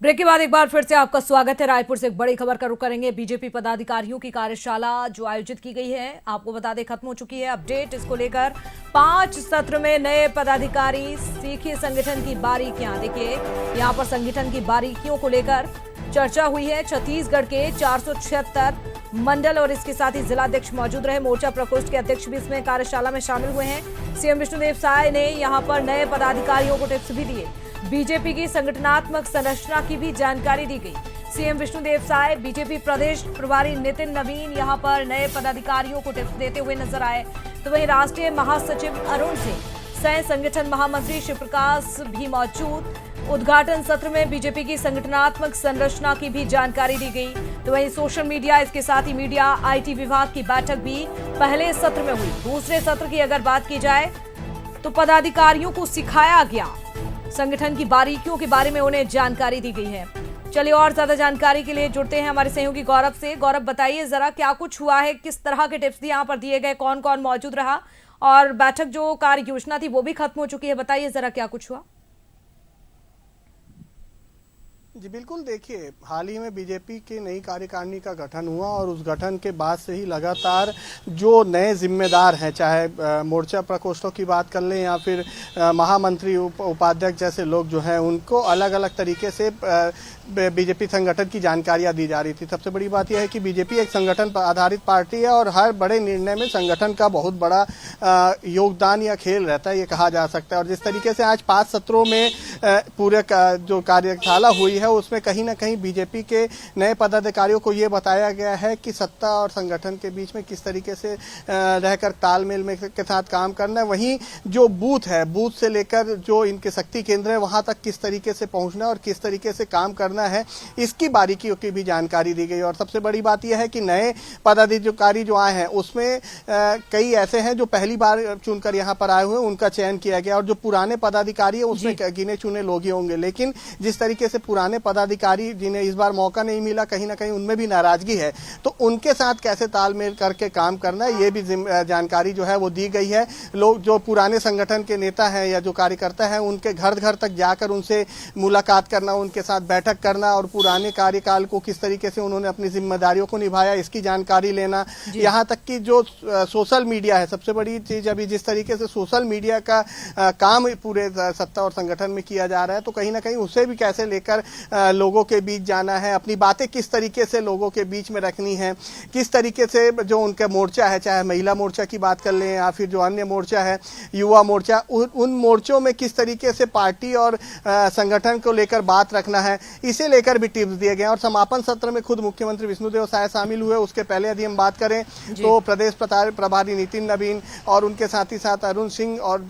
Break के बाद एक बार फिर से आपका स्वागत है। रायपुर से एक बड़ी खबर का रुख करेंगे। बीजेपी पदाधिकारियों की कार्यशाला जो आयोजित की गई है, आपको बता दें खत्म हो चुकी है। अपडेट इसको लेकर 5 सत्र में नए पदाधिकारी, सीखिए संगठन की बारीकियां। देखिए यहां पर संगठन की बारीकियों को लेकर चर्चा हुई है। छत्तीसगढ़ के 476 मंडल और इसके साथ ही जिलाध्यक्ष मौजूद रहे। मोर्चा प्रकोष्ठ के अध्यक्ष भी इसमें कार्यशाला में शामिल हुए हैं। सीएम विष्णुदेव साय ने यहां पर नए पदाधिकारियों को टिप्स भी दिए। बीजेपी की संगठनात्मक संरचना की भी जानकारी दी गई। सीएम विष्णुदेव साय, बीजेपी प्रदेश प्रभारी नितिन नवीन यहां पर नए पदाधिकारियों को टिप्स देते हुए नजर आए। तो वहीं राष्ट्रीय महासचिव अरुण सिंह, सह संगठन महामंत्री शिवप्रकाश भी मौजूद। उद्घाटन सत्र में बीजेपी की संगठनात्मक संरचना की भी जानकारी दी गई। तो वहीं सोशल मीडिया, इसके साथ ही मीडिया, आईटी विभाग की बैठक भी पहले सत्र में हुई। दूसरे सत्र की अगर बात की जाए तो पदाधिकारियों को सिखाया गया, संगठन की बारीकियों के बारे में उन्हें जानकारी दी गई है। चलिए और ज्यादा जानकारी के लिए जुड़ते हैं हमारे सहयोगी गौरव से। गौरव, बताइए जरा क्या कुछ हुआ है, किस तरह के टिप्स यहाँ पर दिए गए, कौन कौन मौजूद रहा, और बैठक जो कार्य योजना थी वो भी खत्म हो चुकी है। बताइए जरा क्या कुछ हुआ। जी बिल्कुल, देखिए हाल ही में बीजेपी की नई कार्यकारिणी का गठन हुआ और उस गठन के बाद से ही लगातार जो नए जिम्मेदार हैं, चाहे मोर्चा प्रकोष्ठों की बात कर लें या फिर महामंत्री उपाध्यक्ष जैसे लोग जो हैं, उनको अलग अलग तरीके से बीजेपी संगठन की जानकारियां दी जा रही थी। सबसे बड़ी बात यह है कि बीजेपी एक संगठन पर आधारित पार्टी है और हर बड़े निर्णय में संगठन का बहुत बड़ा योगदान या खेल रहता है, ये कहा जा सकता है। और जिस तरीके से आज 5 सत्रों में पूरे जो कार्यशाला हुई है, उसमें कहीं ना कहीं बीजेपी के नए पदाधिकारियों को ये बताया गया है कि सत्ता और संगठन के बीच में किस तरीके से रहकर तालमेल में के साथ काम करना है। वहीं जो बूथ है, बूथ से लेकर जो इनके शक्ति केंद्र है, वहां तक किस तरीके से पहुंचना है और किस तरीके से काम करना है, इसकी बारीकियों की भी जानकारी दी गई। और सबसे बड़ी बात यह है कि नए पदाधिकारी जो आए हैं, उसमें कई ऐसे हैं जो पहली बार चुनकर यहां पर आए हुए, उनका चयन किया गया। और जो पुराने पदाधिकारी है, उसमें गिने चुने लोग ही होंगे। लेकिन जिस तरीके से पुराने पदाधिकारी जिन्हें इस बार मौका नहीं मिला, कहीं ना कहीं उनमें भी नाराजगी है, तो उनके साथ कैसे तालमेल करके काम करना है, ये भी जानकारी जो है वो दी गई है। लोग जो पुराने संगठन के नेता हैं या जो कार्यकर्ता हैं, उनके घर घर तक जाकर उनसे मुलाकात करना, उनके साथ बैठक करना और पुराने कार्यकाल को किस तरीके से उन्होंने अपनी जिम्मेदारियों को निभाया, इसकी जानकारी लेना। यहाँ तक कि जो सोशल मीडिया है, सबसे बड़ी चीज अभी जिस तरीके से सोशल मीडिया का काम पूरे सत्ता और संगठन में किया जा रहा है, तो कहीं ना कहीं उसे भी कैसे लेकर लोगों के बीच जाना है, अपनी बातें किस तरीके से लोगों के बीच में रखनी है, किस तरीके से जो उनका मोर्चा है, चाहे महिला मोर्चा की बात कर लें या फिर जो अन्य मोर्चा है, युवा मोर्चा, उन मोर्चों में किस तरीके से पार्टी और संगठन को लेकर बात रखना है, इसे लेकर भी टिप्स दिए गए। और समापन सत्र में खुद मुख्यमंत्री विष्णुदेव साय शामिल हुए। उसके पहले यदि हम बात करें तो प्रदेश प्रभारी नितिन नवीन और उनके साथ ही साथ अरुण सिंह और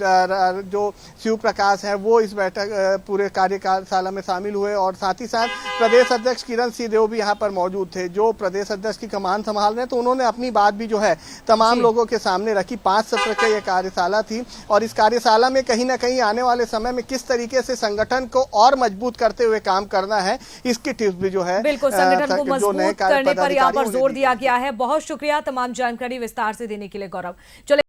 जो शिव प्रकाश है, वो इस बैठक पूरे कार्यशाला में शामिल हुए। और साथ ही साथ प्रदेश अध्यक्ष किरण सिंहदेव भी यहाँ पर मौजूद थे, जो प्रदेश अध्यक्ष की कमान संभाल रहे हैं। तो उन्होंने अपनी बात भी जो है तमाम लोगों के सामने रखी। 5 सत्र की यह कार्यशाला थी और इस कार्यशाला में कहीं ना कहीं आने वाले समय में किस तरीके से संगठन को और मजबूत करते हुए काम करना है, इसकी टिप्स भी जो है बिल्कुल संगठन को मजबूत करने पर यहाँ पर जोर दिया गया है। बहुत शुक्रिया तमाम जानकारी विस्तार से देने के लिए गौरव। चले